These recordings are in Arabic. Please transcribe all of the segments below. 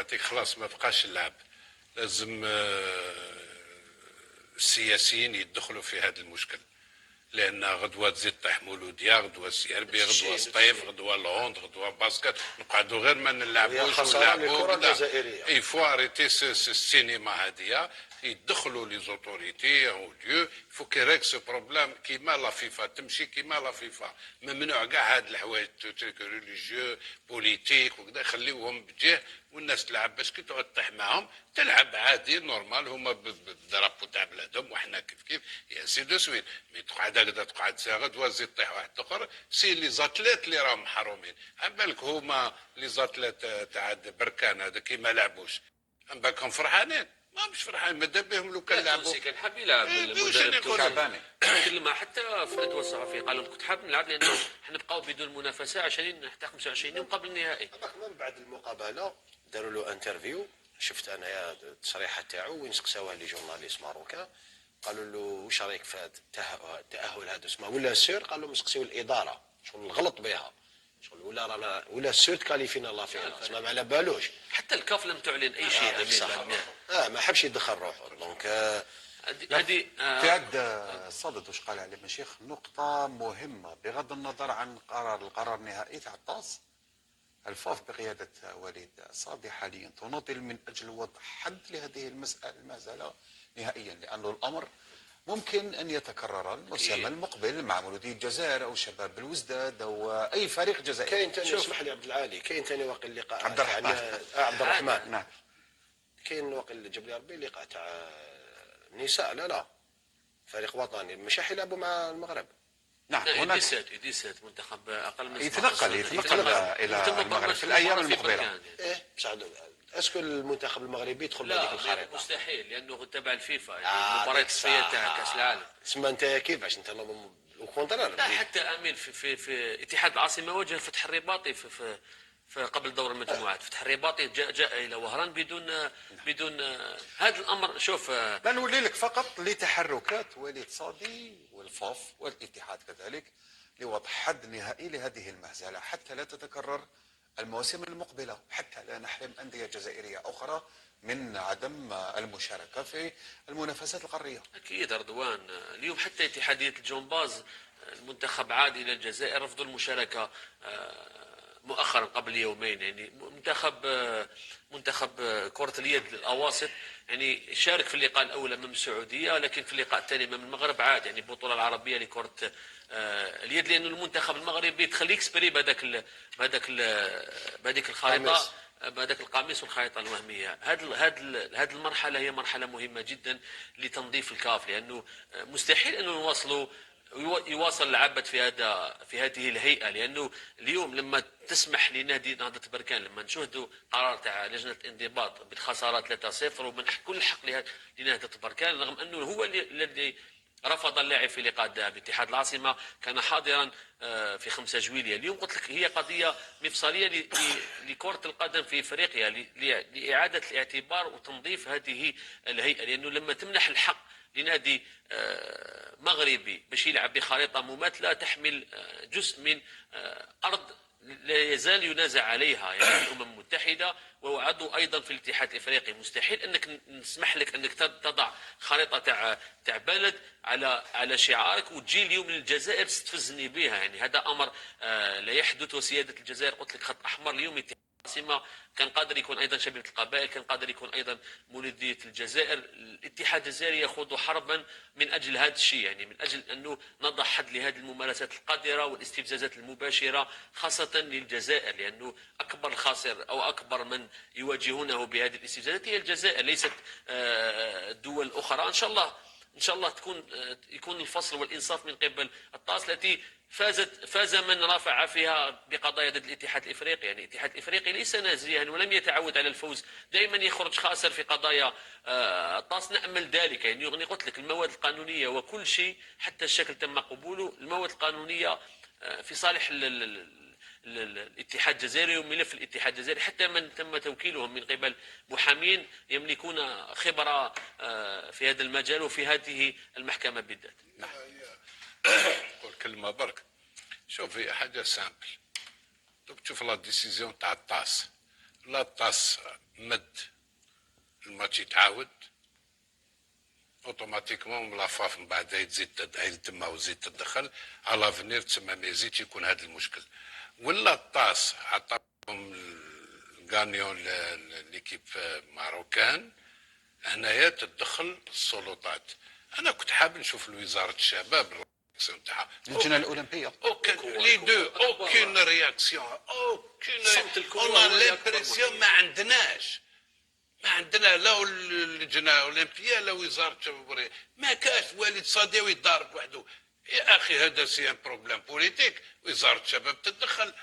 ديمقراطيك خلاص ما بقاش اللعب. لازم السياسيين يدخلوا في هذا المشكل، لان غدوه تزيد طيح مولوديه، غدوه السيربي، غدوه سطيف، غدوه الهوند، غدوه باسكت، نقعدوا غير ما نلعبوش ونلعبوا كذا. اي فو اريتي السينما هذه، يدخلوا لي زوتوريتي او ديو فو كي ريك سو بروبليم كيما لا فيفا تمشي كيما لا فيفا. ممنوع كاع هاد الحوايج تريك ريليجيو بوليتيك وكذا، يخليوهم بجيه والناس تلعب باش كي تقعد طيح معاهم تلعب عادي نورمال، هما بالدرابو تاع بلادهم وحنا كيف كيف يا سي دو سويت. مي تقعد هكذا تقعد ساغد وزيد طيح واحد اخر، سي لي زاتليت اللي راهم محرومين. عم بالك هما لي زاتليت تاع بركان هذا كي ما لعبوش، عم بالكم فرحانين؟ ما مش فرحان، ماذا بهم لو كان لعبوا. كان حاب يلعب المدرب تعباني كلمه حتى في الادوار الصحفيه قالوا كنت حاب نلعب لانه احنا نبقاو بدون منافسه عشان حتى 25 يوم قبل النهائي. من بعد المقابله داروا له انترفيو، شفت انايا التصريحه تاعو وين سقساوها لي جورناليست ماروكان، قالوا له واش رايك في هذا التاهل هذا اسمه ولا سير؟ قال لهم نسقسيو الاداره شغل الغلط بها، شغل ولا رانا ولا سير تكاليفينا لا فينا اسمها ما على بالوش. حتى الكاف لم تعلن اي شيء. ما حبش يدخل روحه. دونك هذه في عد الصدد واش قال علي مشيخ نقطة مهمة بغض النظر عن القرار النهائي تاع الطاس. الفاف بقيادة وليد صادي حاليا تناضل من أجل وضع حد لهذه المسألة نهائيا، لأن الأمر ممكن أن يتكرر الموسم المقبل مع مولودية الجزائر أو شباب الوزداد أو أي فريق جزائري. كاين ثاني اسمح لي عبد العالي، كاين ثاني واقع اللقاء عبد الرحمن نعم. كاين واقع جبل ربي اللقاء تاع النساء لا فريق وطني مش يلعبوا مع المغرب. نعم هناك يديسات منتخب اقل من يتنقل الى المغرب في الايام المقبله. بصح اسكو المنتخب المغربي يدخل بهذيك الخريطه؟ لا مستحيل لانه تبع الفيفا يعني المباريات الصفيه تاع كاس العالم. تسمى انت كيفاش انت لا حتى امين في اتحاد العاصمه واجه فتح الرباطي في قبل دور المجموعات. فتح الرباطي جاء الى وهران بدون هذا الامر. شوف لا نولي لك فقط لتحركات وليد صادي والفاف والاتحاد كذلك لوضع حد نهائي لهذه المهزله حتى لا تتكرر المواسم المقبله، حتى لا نحرم انديه جزائريه اخرى من عدم المشاركه في المنافسات القاريه. اكيد رضوان، اليوم حتى اتحاديه الجمباز المنتخب عاد الى الجزائر رفضوا المشاركه مؤخرا قبل يومين. يعني منتخب كرة اليد للأواسط يعني شارك في اللقاء الأول أمام السعودية، لكن في اللقاء الثاني أمام المغرب عاد يعني البطولة العربية لكرة اليد، لأن المنتخب المغربي تخليك سبري بهذيك الخريطة، بهذاك القميص والخريطة الوهمية. هذه المرحلة هي مرحلة مهمة جدا لتنظيف الكاف، لأنه مستحيل أنه يواصل العبث في هذه الهيئه، لانه اليوم لما تسمح لنادي نهضه بركان لما نشاهدوا قرار تاع لجنه الانضباط بالخساره 3-0 ومنح كل حق لنهضه بركان، رغم انه هو الذي رفض اللاعب في لقاء الذهاب. اتحاد العاصمه كان حاضرا في 5 جويلية. اليوم قلت لك هي قضيه مفصليه لكره القدم في افريقيا لاعاده الاعتبار وتنظيف هذه الهيئه، لانه لما تمنح الحق لنادي مغربي باش يلعب بخريطه مماثله تحمل جزء من ارض لا يزال ينازع عليها يعني الامم المتحده وهو عضو ايضا في الاتحاد الافريقي. مستحيل انك نسمح لك انك تضع خريطه تاع بلد على شعارك وتجي اليوم للجزائر تستفزني بها. يعني هذا امر لا يحدث، وسياده الجزائر قلت لك خط احمر. اليوم العاصمه كان قادر يكون ايضا شبيبه القبائل، كان قادر يكون ايضا مولوديه الجزائر. الاتحاد الجزائري يخوض حربا من اجل هذا الشيء، يعني من اجل انه نضع حد لهذه الممارسات القذره والاستفزازات المباشره خاصه للجزائر، لانه اكبر الخاسر او اكبر من يواجهونه بهذه الاستفزازات هي الجزائر ليست الدول الاخرى. ان شاء الله يكون الفصل والانصاف من قبل الطاس التي فاز من رافع فيها بقضايا ضد الاتحاد الافريقي. يعني الاتحاد الافريقي ليس نازيا ولم يتعود على الفوز، دائما يخرج خاسر في قضايا الطاس. نامل ذلك. يعني قلت لك المواد القانونيه وكل شيء حتى الشكل تم قبوله، المواد القانونيه في صالح الاتحاد الجزائري وملف الاتحاد الجزائري، حتى من تم توكيلهم من قبل محامين يملكون خبره في هذا المجال وفي هذه المحكمه بالذات. نقول كلمه برك. شوف هي حاجه سامبل. دوك تشوف لا ديسيزيون تاع الطاس لا طاس مد الماتش يتعاود اوتوماتيكمون من لافاف من بعد تزيد تما وزيد تدخل على لافنير تسمى ما يزيدش يكون هذا المشكل. ولا الطاس عطاهم الغانيون ليكيب ماروكان هنايا تدخل السلطات. انا كنت حاب نشوف وزاره الشباب الرياكسيون تاعها اللجنه الاولمبيه لي دو اوكين رياكسيون اون لامبرسيون ما عندنا لا اللجنه الاولمبيه لا وزاره الشباب والرياضه. ما كاش والد صديوي يضارب وحده. يا اخي هذا سي ان بروبليم بوليتيك. وزاره الشباب تتدخل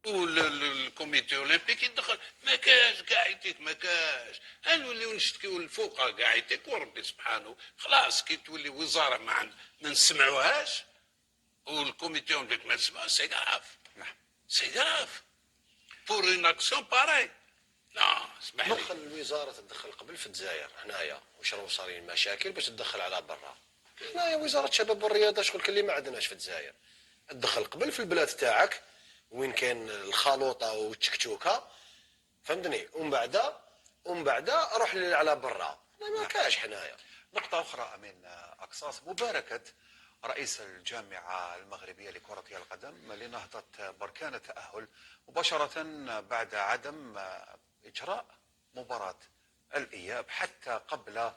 والكوميتي اولمبيك يدخل. ما كاش قاعدتك ما كاش. نوليو نشتكيو الفوق قاعدتك وربي سبحانه. خلاص كي تولي وزاره ما نسمعوهاش والكوميتي اولمبيك ما نسمعوهاش سي غراف. سي غراف بور اون اكسيون باراي. لا اسمح لي. دخل الوزاره تدخل قبل في الجزائر هنايا واش راهو صارين مشاكل باش تدخل على برا. هنايا وزاره الشباب والرياضه شغل اللي ما عندناش في الجزائر. تدخل قبل في البلاد تاعك وين كان الخلوطه والتكتوكه فهمتني. ومن بعد روح على برا. ما كاش حنايا. نقطة أخرى أمين أقصاص، مباركة رئيس الجامعة المغربية لكرة القدم لنهضة بركان التأهل مباشرة بعد عدم إجراء مباراة الإياب حتى قبل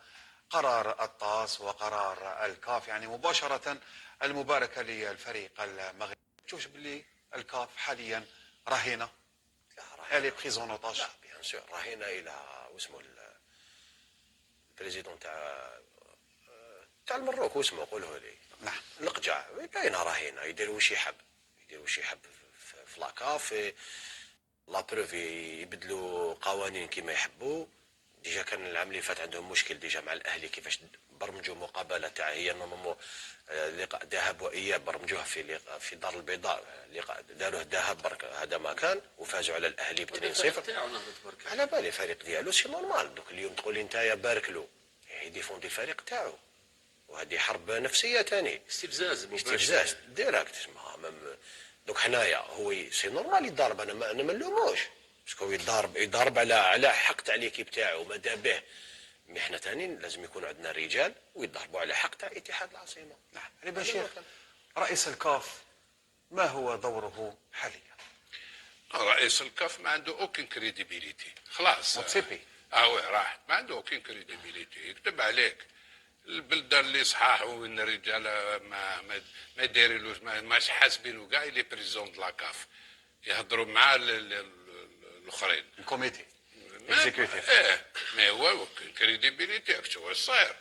قرار الطاس وقرار الكاف، يعني مباشرة المباركة للفريق المغربي. تشوفش باللي الكاف حاليا رهينة الي بريزون اوتاج؟ لا بيان سور رهينة إلى واسمه البريزيدون تاع المروك واسمه قوله لي. نعم. القجع باينه رهينه يدير واش يحب في لاكاف. لا بروف يبدلوا قوانين كما يحبوا. ديجا كان العام اللي فات عندهم مشكل ديجا مع الاهلي كيفاش برمجوا مقابله تاع هي نورمالمون لقاء ذهاب واياب برمجوها في دار البيضاء. لقاء داروه ذهاب برك هذا ما كان وفازوا على الاهلي ب 2-0 على بالي فريق ديالو سي نورمال. دوك اليوم تقول لي نتايا بارك له يديفوندي الفريق تاعو وهذه حرب نفسيه ثاني. استفزاز ديريكت. دوك حنايا هو سي نورمال يضارب. انا ما نلوموش باسكو يضارب على حق تاع ليكيب تاعو ماذا به. مي حنا ثاني لازم يكون عندنا رجال ويضربوا على حق تاع اتحاد العاصمه. نعم. يعني بشير رئيس الكاف ما هو دوره حاليا؟ رئيس الكاف ما عنده اوكين كريديبيليتي. خلاص موتسيبي راحت ما عنده اوكين كريديبيليتي. يكتب عليك البلدان اللي صحاح وين الرجال ما دايرينلوش ماش حاسبينو كاع لي بريزون د لاكاف يهضروا مع الاخرين الكوميتي اكزيكوتيف. ما هو كريديبيليتي شو واش صاير.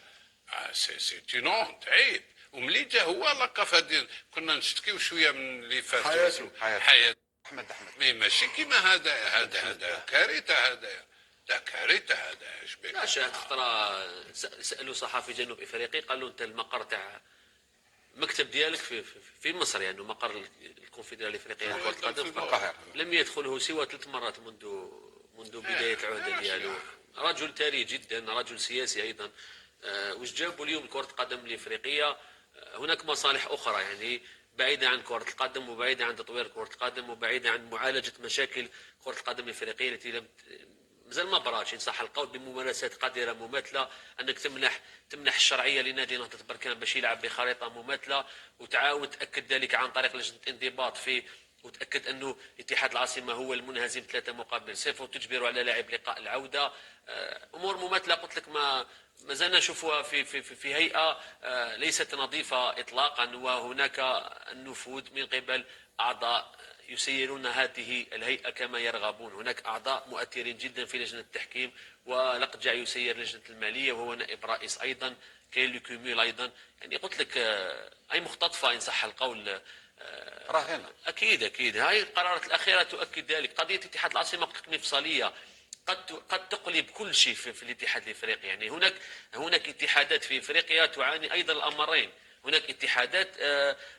سي تينونت عيب. وملي جا هو لاكاف هذه كنا نشتكيو شويه من اللي فات حياة احمد مي ماشي كيما هذا كارثه. هذا كارثه. هذا اش بك. لا شاهد خطره سالوا صحافي جنوب افريقي قال له انت المقر تاع المكتب ديالك في مصر يعني مقر الكونفدراليه الافريقيه لكره القدم في القاهره. لم يدخله سوى 3 مرات منذ بدايه العهده ديالو. رجل ثري جدا رجل سياسي ايضا. واش جابوا اليوم كره القدم الافريقيه؟ هناك مصالح اخرى يعني بعيدة عن كرة القدم وبعيدة عن تطوير كرة القدم وبعيدة عن معالجة مشاكل كرة القدم الافريقية التي لم مازال ما براتش ان صح القول بممارسات قادره مماثله. انك تمنح الشرعيه لنادي نهضه بركان باش يلعب بخريطه مماثله وتعاود تاكد ذلك عن طريق لجنه الانضباط في وتاكد انه اتحاد العاصمه هو المنهزم 3-0 وتجبره على لعب لقاء العوده. امور مماثله قلت لك ما زلنا نشوفها في هيئه ليست نظيفه اطلاقا. وهناك النفوذ من قبل اعضاء يسيرون هذه الهيئة كما يرغبون. هناك أعضاء مؤثرين جدا في لجنة التحكيم ولقجع يسير لجنة المالية وهو نائب رئيس أيضا كاين لوكوميل أيضا. يعني قلت لك أي مختطفة إن صح القول راهنة. أكيد هاي القرارات الأخيرة تؤكد ذلك. قضية اتحاد العاصمة قلت لك مفصلية قد تقلب كل شيء في الاتحاد الافريقي. يعني هناك اتحادات في افريقيا تعاني ايضا الامرين. هناك اتحادات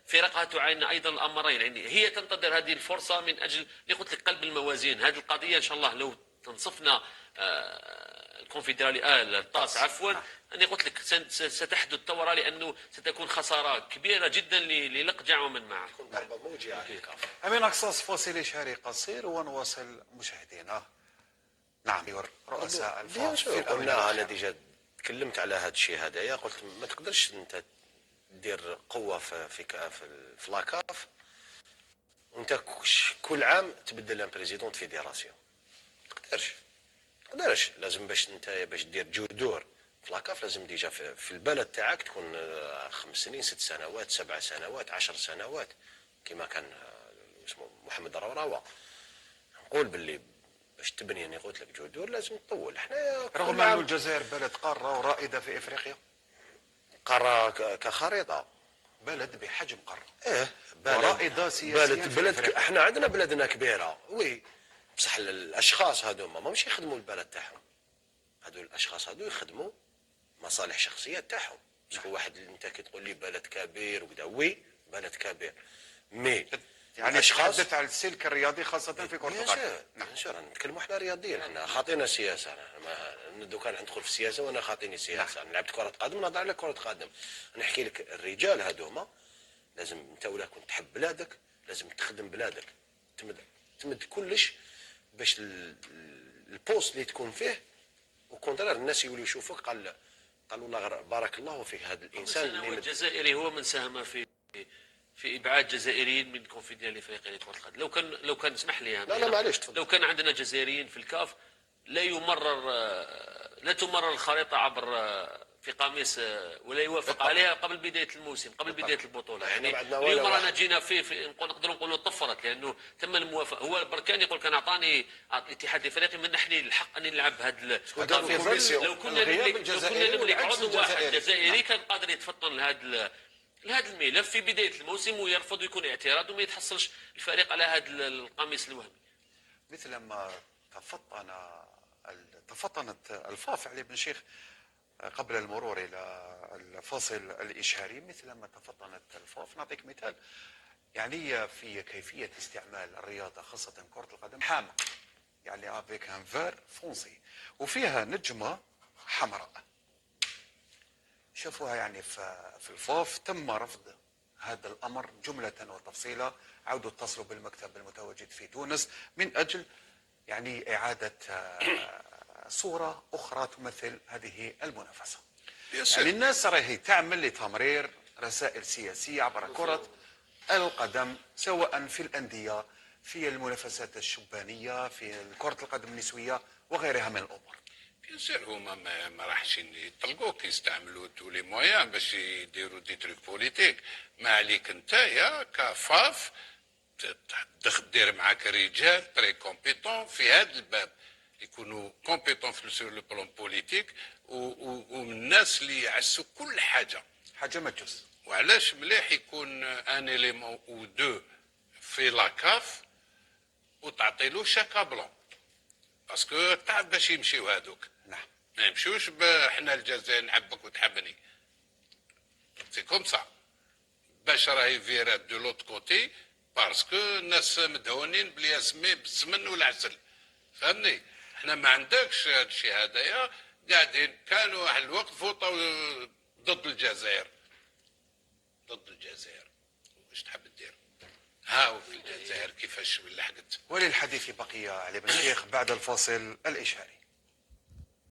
فرقها تعاني ايضا الامرين. يعني هي تنتظر هذه الفرصه من اجل اللي قلت لك قلب الموازين. هذه القضيه ان شاء الله لو تنصفنا الكونفدرالي الطاس عفوا اني قلت لك ستحدث ثوره لانه ستكون خساره كبيره جدا للقجع ومن معه. ضربه موجعه. امين اقصاص فاصل شهري قصير ونواصل مشاهدينا. نعم رؤساء بيان الفاف سور في الآونة قلنا انا الأخيرة. ديجا تكلمت على هذا الشيء هذايا، قلت ما تقدرش انت دير قوه في لاكاف وانت كل عام تبدل ان بريزيدون فيديراسيون. ما تقدرش لازم باش انت باش دير جذور في لاكاف لازم ديجا في البلد تاعك تكون 5 سنين 6 سنوات 7 سنوات 10 سنوات كما كان اسمه محمد روراوة. نقول باللي باش تبني يعني قلت لك جذور لازم تطول. احنا رغم أن الجزائر بلد قارة ورائدة في إفريقيا، قارة كخريطة، بلد بحجم قارة، ورائدة سياسيا في إفريقيا. احنا عندنا بلدنا كبيرة وي، بصح الاشخاص هذوما ماهمش يخدموا البلد تاعهم، هذو الاشخاص هذو يخدموا مصالح شخصية تاعهم. شكون واحد اللي انت كي تقول لي بلد كبير وكذا، وي بلد كبير مي يعني تحدث عن السلك الرياضي خاصة في كرة القدم. نعم نتكلموا احنا رياضيين، احنا خاطينا سياسة. انا دوكا ندخل في السياسة وانا خاطيني سياسة. انا لعبت كرة قدم نهضر على كرة قدم. انا نحكي لك الرجال هذوما لازم انت ولا كنت تحب بلادك لازم تخدم بلادك، تمد كلش باش البوست اللي تكون فيه وكونترير الناس يولوا يشوفوك قالوا والله بارك الله فيك هذا الانسان اللي الجزائري هو من ساهم في ابعاد جزائريين من الكونفدراليه الافريقيه لكره القدم. لو كان اسمح لي لا معليش تفضل. لو كان عندنا جزائريين في الكاف لا تمرر الخريطه عبر في قميص ولا يوافق عليها قبل بدايه الموسم، قبل بدايه البطوله. يعني اليوم رانا جينا في نقدروا نقولوا طفرت لانه تم الموافقه. هو بركان يقول كان اعطاني الاتحاد الافريقي منحني الحق اني نلعب هذا. لو كنا نملك عضو واحد جزائري كان قادر يتفطن لهذا الملف في بدايه الموسم ويرفض ويكون اعتراض وما يتحصلش الفريق على هذا القميص الوهمي. مثل ما تفطنت الفاف علي بن شيخ قبل المرور إلى الفاصل الإشهاري، مثل ما تفطنت الفاف. نعطيك مثال يعني في كيفية استعمال الرياضة خاصة كرة القدم حامق، يعني افيك ان فير فونسي وفيها نجمة حمراء. شافوها يعني في الفاف تم رفض هذا الأمر جملة وتفصيلا. عودوا اتصلوا بالمكتب المتواجد في تونس من أجل يعني إعادة صورة أخرى تمثل هذه المنافسة. يعني الناس راهي تعمل لتمرير رسائل سياسية عبر كرة القدم سواء في الأندية في المنافسات الشبانية في كرة القدم النسوية وغيرها من الأمور. بيان هما ما راحش يطلقوك يستعملوا تو لي مويان باش يديروا دي تروك بوليتيك. ما عليك انت يا كفاف دير معاك رجال تري كومبيتون في هذا الباب، يكونوا كومبيتون في لو بلون بوليتيك ومن الناس اللي يعسوا كل حاجه مجوز. وعلاش مليح يكون ان اليمون او دو في لاكاف وتعطيلو شاكا بلون باسكو تعب باش يمشيو هذوك. نعم ما يمشوش احنا الجزائر نحبك وتحبني سي كوم سا باش راهي فيرات دو لوت كوتي باسكو الناس مدهونين بلي سمي بالسمن والعسل. فهمني احنا ما عندكش هذا الشيء هذايا. قاعدين كانوا واحد الوقت فوطوا ضد الجزائر واش تحب دير؟ هاو في الجزائر كيفاش لحقت. وللحديث بقية علي بن شيخ بعد الفاصل الإشهاري.